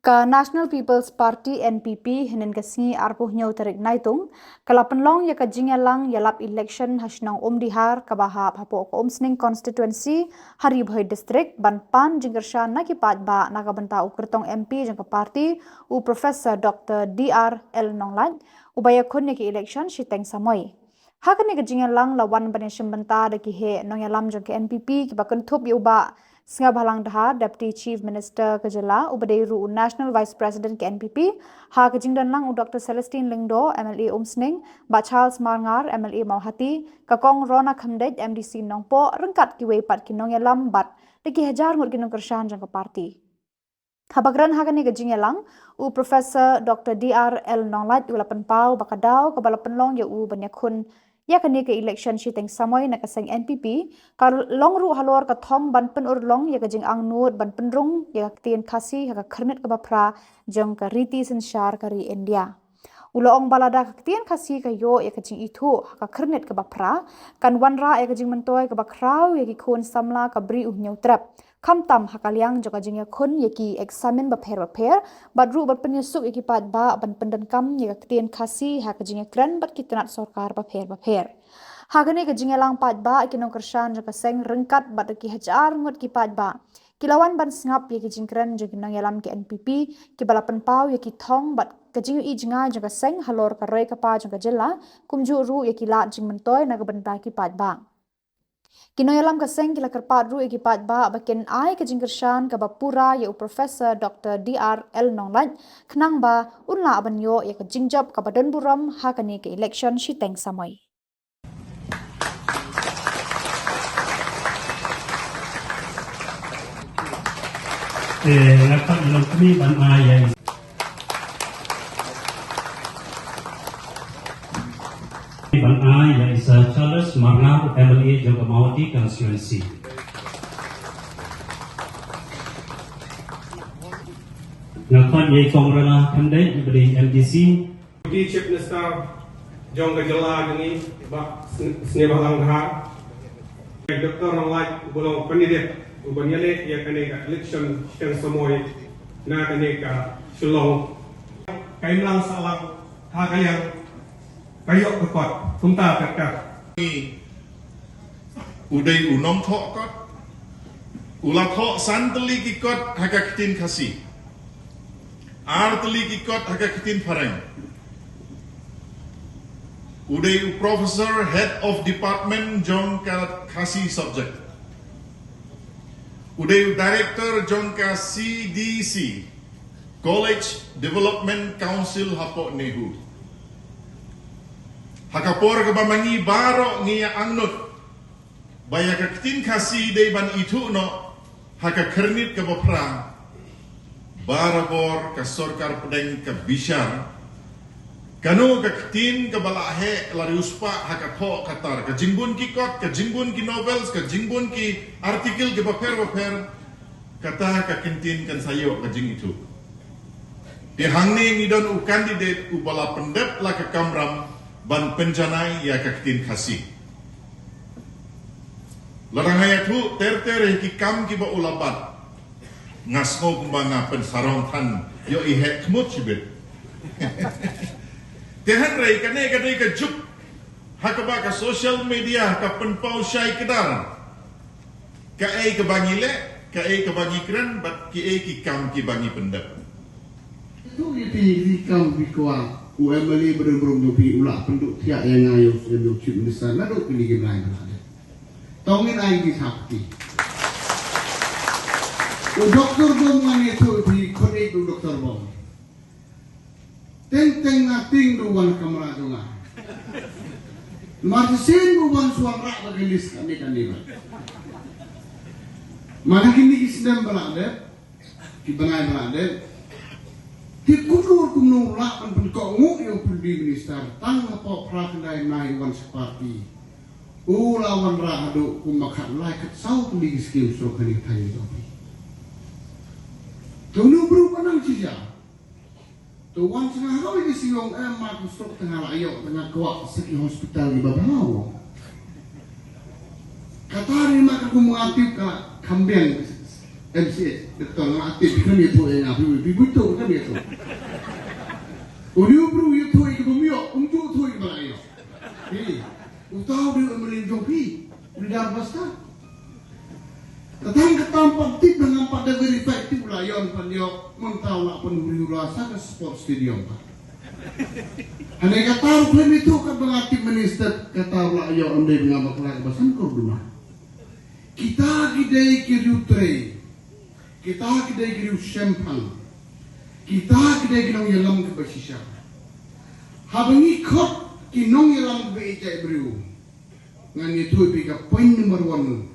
Ka National People's Party NPP hinin kasi arpuh nyau tarik naitung kala penlong ya ka jingalang yalap election hasnang dihar kabaha hapo ko sning constituency hari bhoi district banpan jingershan na kipat ba nakabanta ukertong MP jang ka party u Professor Dr. DR El Nonglat ubaya kun ki election shiteng samoy hakani ka jingalang lawan banishim banta da ki he nong yalam jang ka NPP ki bakun thup yuba Singa Bhalang Daha, Deputy Chief Minister Kajala, Ubadeiru National Vice President ke NPP, Ha Kajingdan Lang Dr. Celestine Lingdo, MLA Umsning, Ba Charles Marngar, MLA Mauhati, Kakong Rona Khamdej, MDC Nongpo, Rengkat Kiwei Pat Kinong Yalam Bat, Deki Hajar Ngut Kinong Kershan Jangka Parti. Habagran Hagani Kajingalang, U Professor Dr. DR El Nonglat, Ulapan Pau, Bakadao, Kabalapan Long, Ya U Banyakun, ya kani ke election shiteng samoy na kaseng NPP kar long ru halor ka thom ban pen ur long ya ka jing ang nur ban pen rung ya ka tien khasi ya ka kharnet ka bapra jong ka riti senshar kari India ulo ong balada ka tien khasi ka yo ya ka jing itu ka kharnet ka bapra kan wanra ya ka jing mentoy ka bakrau ya ki khon samla ka bri u nyau trap kham tam hakaliang joka jing ya khon ya ki examine ba pher badru bat pen yusuk ya ki pat ba ban pendan kam ya ka tien khasi ha ka jing ya kran bat kitanat sarkar ba pher hagane ka jing lang pat ba kinong kershan joka seng rengkat bat ki hajar ngut ki pat ba kilawan ban singap ya ki jing kran joka nang yalam ki NPP ki balapan pau ya ki thong bat ka jing i jinga joka seng halor ka roi ka pa joka jela kumju ru ya ki la jing mentoy na ka banta ki pat ba Kinoyalam kaseng kila kerpat ru ekipat ba bakin ai ke jingkershan ka bapura ya Professor Dr. DR El Nonglat kenang ba unla abanyo ya ke jingjab ka badan buram hakani ke election shiteng samai. Ngatak dalam kami ban ayai. Ban ayai is Charles Marngar MLA Jogamawati constituency. Ngatak ye Kongrana Khamdej beri MDC. Deputy Chief Minister Jong Kajala ini Bak Singa Bhalang Daha, Dr. Nonglat Bulong Pendidik Ubanyale yang kena election yang semuai na kena Shillong kailang salang hakayang kayok kekot kumta kakak Uday unom thok kot ula thok san teli kikot haka kitin khasi ar teli kikot haka kitin farang Uday Professor Head of Department Jong ka khasi subject Uday Director Jong ka CDC College Development Council Hapok Nehu Hakapor ka bamangi baro ngiya angnut baya ka kitin khasi day ban itu no haka kernit ka bapra barabor ka sorkar pedeng ka bishar kanu ka kitin ka balahe lariuspa haka tho katar ka jingbun ki kot ka jingbun ki novels ka jingbun ki artikel ka baper kata ka kintin kan sayo ka jing itu di hangni ngidon u candidate u bala pendep la ka kamram ban penjanai ya kakitin khasi larangaya tu ter ki kam ki ba ulabat ngasmo kumbanga pensarong than yo ihe kmut sibet tehan rei kane ka juk hakaba ka social media ka penpau syai kedar ka ai ka bangile ka ai ka bangi kran bat ki ai ki kam ki bangi pendap tu di kam bi kwa UMLA berum-berum dopi ulah penduk tiak yang ayo sebelum Chief Minister lalu pilih gimana ada. Tongin ai di sakti. Doktor bom ngani itu di kode doktor bom. Teng nating duwan kamera dunga. Marsin buwan suara bagelis kami ba. Mana kini isdem balade. Kibanai balade. Di kunur lapan penkongu yang Prime Minister tang apa prakandai nai wan separti ulawan rahado kumakat lai kat sau tulis skill so kani tani topi tunu bru panang cija tu wan tengah hawi di siong emak stok tengah layo tengah kuat seki hospital di Babalawo katari mak aku mengaktif ka kambing MCS Dr. aktif kan itu yang abu betul kan itu Ulu bro itu ke bumio untuk tu ke balayo utau dia melindung pi bidar basta Katang ketampak tip dengan pada very effective layon pandio mentau nak penuri rasa ke sport stadium Hanya kata klaim itu kan mengatik minister kata layon ande dengan maklak basan kau rumah kita kidai kiriu tray kita kidai kiriu champagne kita kidai kinong yalam ke basisya habangi kot kinong yalam ke ejai beriu ngan itu pika point number 1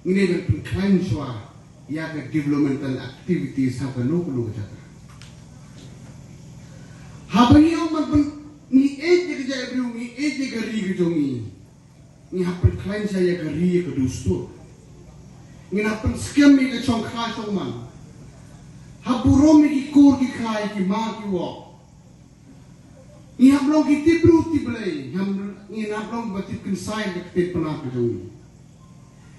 ini berpun klaim swa ya ke developmental activities apa no perlu kata habangi orang pun ni ejai kejai beriu ni ejai keri kejongi ni hapen klaim saya keri kedustur nginapan scam mi ke chong kha chong man haburom mi ki kur ki khai ki ma ki wo ni hablong ki tibru tiblei ham ni hablong batip kin sai de ke pana ke jong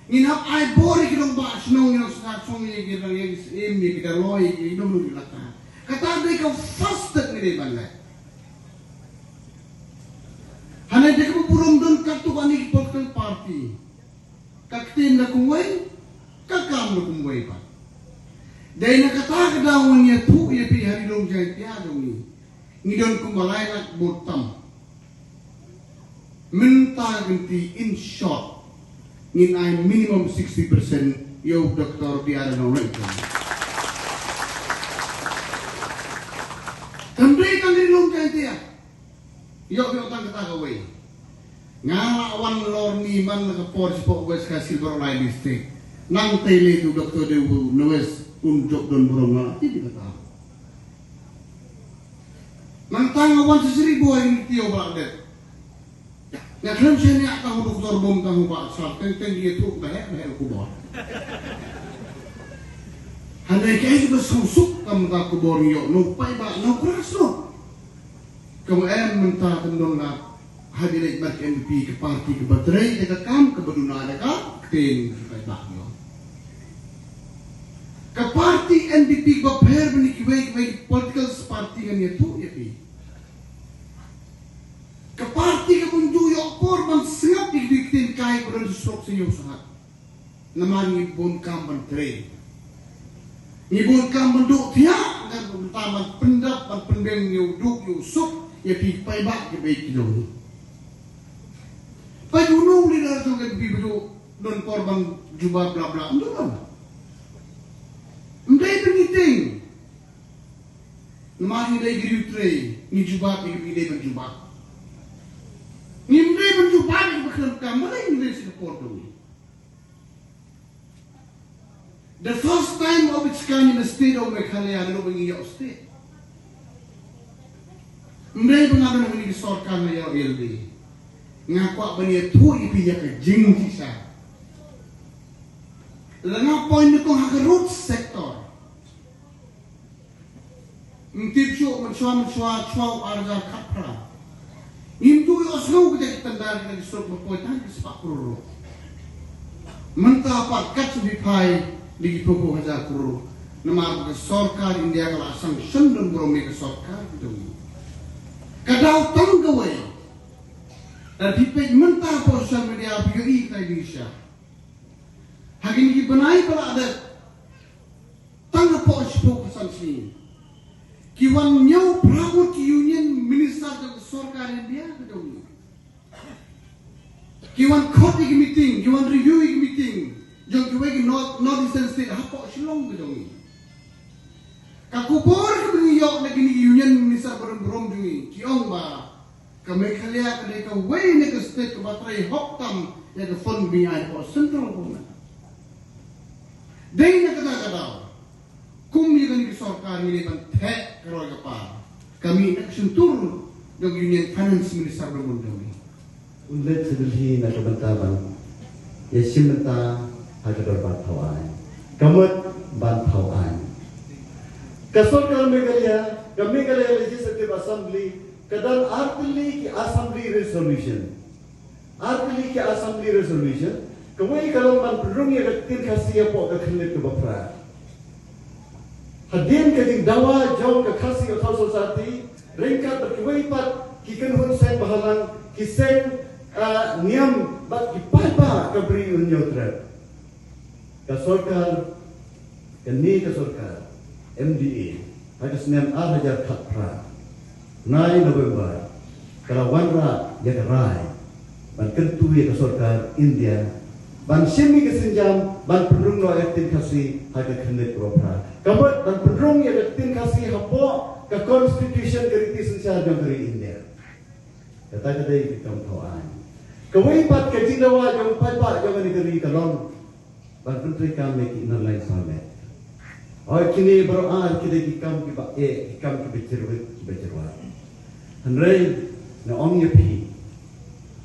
ni hab ai bori ki dong ba snong ni sa chong ye ki dang ye em mi ki da loi ki dong lu lata kata de ka fast ni de ban lai hana de ko purom don kartu ani political party kaktin na kuwai kakam na kumway pa. Dahil nakataka daw niya tu iya pi hari long jay tiado ni. Ngidon kumalay na botam. Minta ganti in short. Ngin ay minimum 60% yo doktor biara no rent. Kambay kang long jay tiya. Yo tang kataka way. Nga awan lor ni man nakapor si po west ka Silver Line District. Nang tele tu doktor dewu nuwes unjuk don burung tidak tahu. Nang tangawan seseribu yang tiyo badet. Ya klaim saya ni tahu doktor bom tahu pak sal teng dia tu bahaya kubor. Handai kaya juga susuk kamu tak kubor yo no pai ba no keras no. Kamu mentah tendong nak hadirin mak MP ke parti ke baterai dekat kam ke beduna dekat ten pai ba yo. Ke parti NDP bapher bani kiwai political party kan itu ya pi. Ke parti ke punju yo korban siap diktin kai pada stroke senyum sangat. Naman ni bon kamban tre. Ni bon kamban duk tiak dan taman pendap dan pendeng yo duk yo sup ya pi pai bak ke baik dong. Pai gunung di dalam tu ke pi bedu don korban jubah bla bla ndon. Mdai pengiting. Namari dai giri utrei, ni jubat ni dai berjubat. Ni mdai berjubat ni berkelam kamera ni dai Singapore tu. The first time of its kind in the state of Meghalaya no bengi yo state. Mdai pengaruh ni disorkan na yo LD. Ngakwa bani tu ipi ya ke jing sisa. Langa point ni kong haka root sector. Mtip syuk mencuah arja kapra. Imtu yo slow kita tandar kita disur berpoitan ke sepak kuru. Mentah pat kat sudipai di popo haja kuru. Nama ke sorkar India kala sanction dan bromi ke sorkar itu. Kadau tanggawai. Dan pipet mentah sosial media PGI ke Indonesia. Hagin ki benai pala ada tangga po ispo kesan sini. Kiwan nyau prawat ki union minister ke sorkar India ke dong. Kiwan khoti ki meeting, kiwan review ki meeting. Jong kiwe ki north eastern state hapo silong ke dong. Kakubor ke bengi yok na kini union minister berom dungi. Kiong ba kami khalia ke ka way ne ke state ke batrai hoktam ya ke fund biaya po central government. Dahil nakatagadaw, kung may ganito sorkar nilipan tek karoy kapal, kami nagsuntur ng Union Finance Minister ng mundo. Ulit sa dulhi na kabantaban, yasim nata hagdor bantawan, kamot bantawan. Kasorkar kami Meghalaya Legislative Assembly, kadang artili ki Assembly Resolution. Kawai kalau man perung ya tin khasiya po ka khnit ke bapra hadin ke jing dawa jong ke khasi othal society ringkat berkiwaipat kikan hun sen bahalang kisen niam bat kipapa ke beri unyotret ke sorkar ke ni ke sorkar MDA ada senem hajar khatra 9 November kalau wanra ya rai ban kentu ya ke sorkar India ban simi kesenjam ban pendrung lo aktin kasi haga khendet propra kabat ban pendrung ya aktin kasi hapo ke constitution keriti sensia jong dari India kata kedai kita tahuan kewaipat ke jindawa jong paipa jong negeri kalong ban menteri kami ki inalai samet oi kini beroan kita kikam ki ba kikam ki becerwa hanrei na ong yepi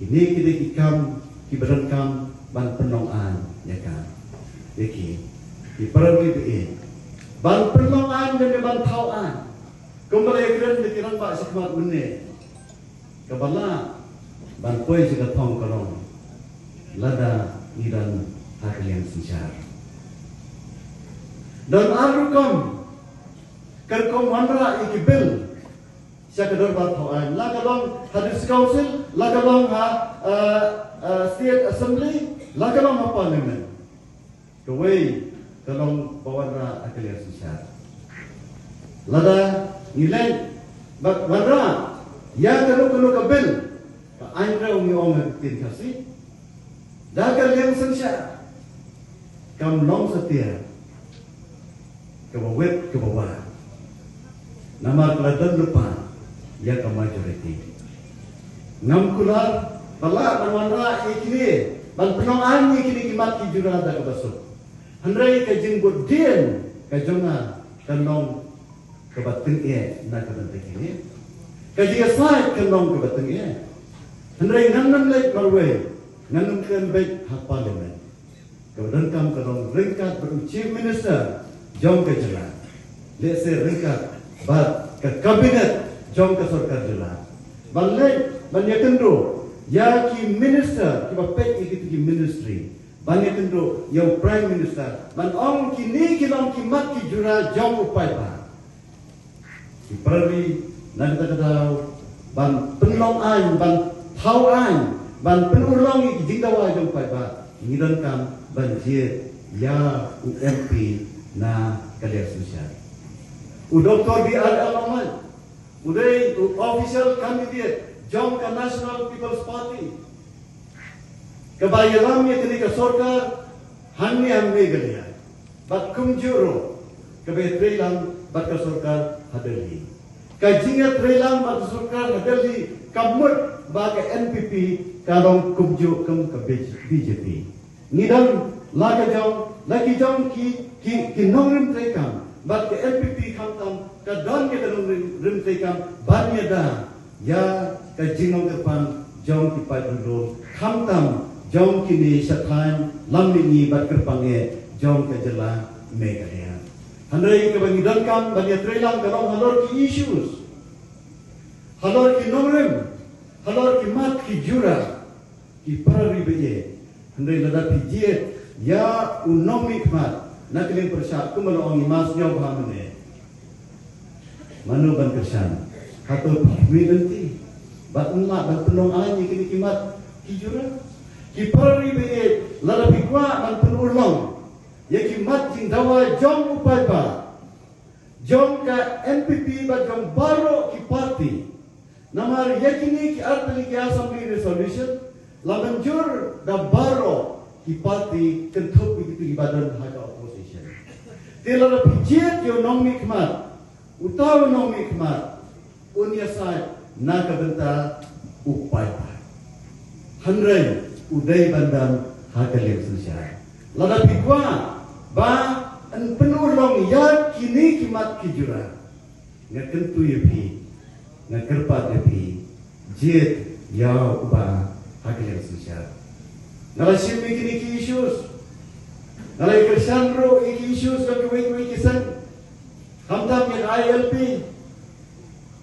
kini kita kikam ki berengkam ban penongan ya kan iki di pergi be ban penongan dan ban tauan kembali keren dikirang pak sekmat menit kabala ban poi juga thong kalong lada iran haklian sijar dan arukom kerkom manra ikibil syakador ban tauan la kalong hadis council la kalong state assembly la kalong parliament kawai kalong bawanra haklian sijar lada nilai bak warna yang kalau kabel Andra umi orang tin kasih dagal yang sensya kam long setia ke bawah nama keladan lupa ya ke majority ngam kular bala manwara ikini ban penongan ikini kimat ki jurada ke basuk handrai ke jinggut dien ke jonga kanong ke bateng na ke bateng ini kaji asai kenong ke bateng handrai nganam lek marway nganam kan baik hak parlimen kemudian kam kenong ringkat beru chief minister jom ke jelas let's say ringkat bat ke kabinet jom ke sorkar jelas balai banyak kendo ya ki minister ki bapek ki ministry banyak kendo ya prime minister ban ong ki ni ki long ki mat ki jura jom upai ba ki perli nak kata ban penlong an ban thau an ban penulong ki jingdawa jong pai ba ngidan kam ban je ya UMP na kalia sosial u Dr. B.R. Alaman udai official candidate jong ka National People's Party kebayalam ya kini ke sorkar hanni amme galia bat kumjuro kebetrilang bat ke sorkar hadali kajinga trelang bat sorkar hadali kamut ba ke NPP karong kumju kem ke BJP ngidam lagi jong ki nongrim trekam bat ke NPP kamtam ka don ke rim trekam banya da ya ka jingong depan jong ki padro kamtam jong kini sathan lamni bat kerpange jong ke jela megaria handai ke bangidon kam banya trelang karong halor ki issues halor ki nongrim halor ki mat ki jura ki parari beye handai lada pijet ya unomi kmat naklin persyak kumalong imas nyong phamane manu ban kersan hatur pahmi nanti bat unla ban penong ani kini kimat ki jura ki parari beye lada pikwa ban penulong ya kimat jing dawa jong upai ba jong ka NPP ba jong baro ki party namar yakini ki artali ki assembly resolution lamanjur da baro ki party kentup begitu ibadan haga opposition tela pijet yo nong mikmat utaw nong mikmat unya sai naga benta upai handrai udai bandam haga lem sosial lada pikwa ba an penulong ya kini kimat kijura ngakentu yepi ngakerpat yepi jet ya uba haga lem sosial nala simi kini ki issues nala krisandro iki issues ka kuwi kisan hamtam yang ILP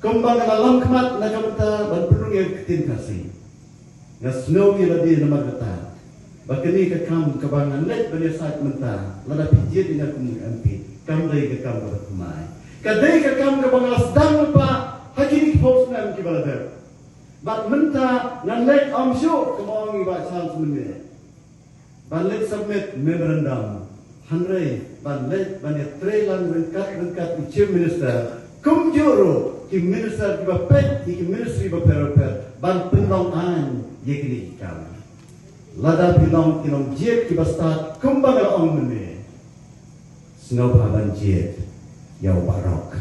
kembang na langkmat na kamta ban penung yang tin kasi na snow yang di nama kata bakini ka kam kabangan let bani sat menta lada pijit ina kum MP kamdai ke kam ke kumai kadai ke kam ke bangalas dang pa hakini post nam ki balada bat menta nganlek amsyo kemongi ba chance menye banlek submit memorandum hanrei banlek banyak trelan rengkat chief minister kumjuro ki minister ki bapet ki ministry baperoper ban penong an yekini kam lada pilong kinong jet ki basta kumbang ong menye snow haban jet yau barok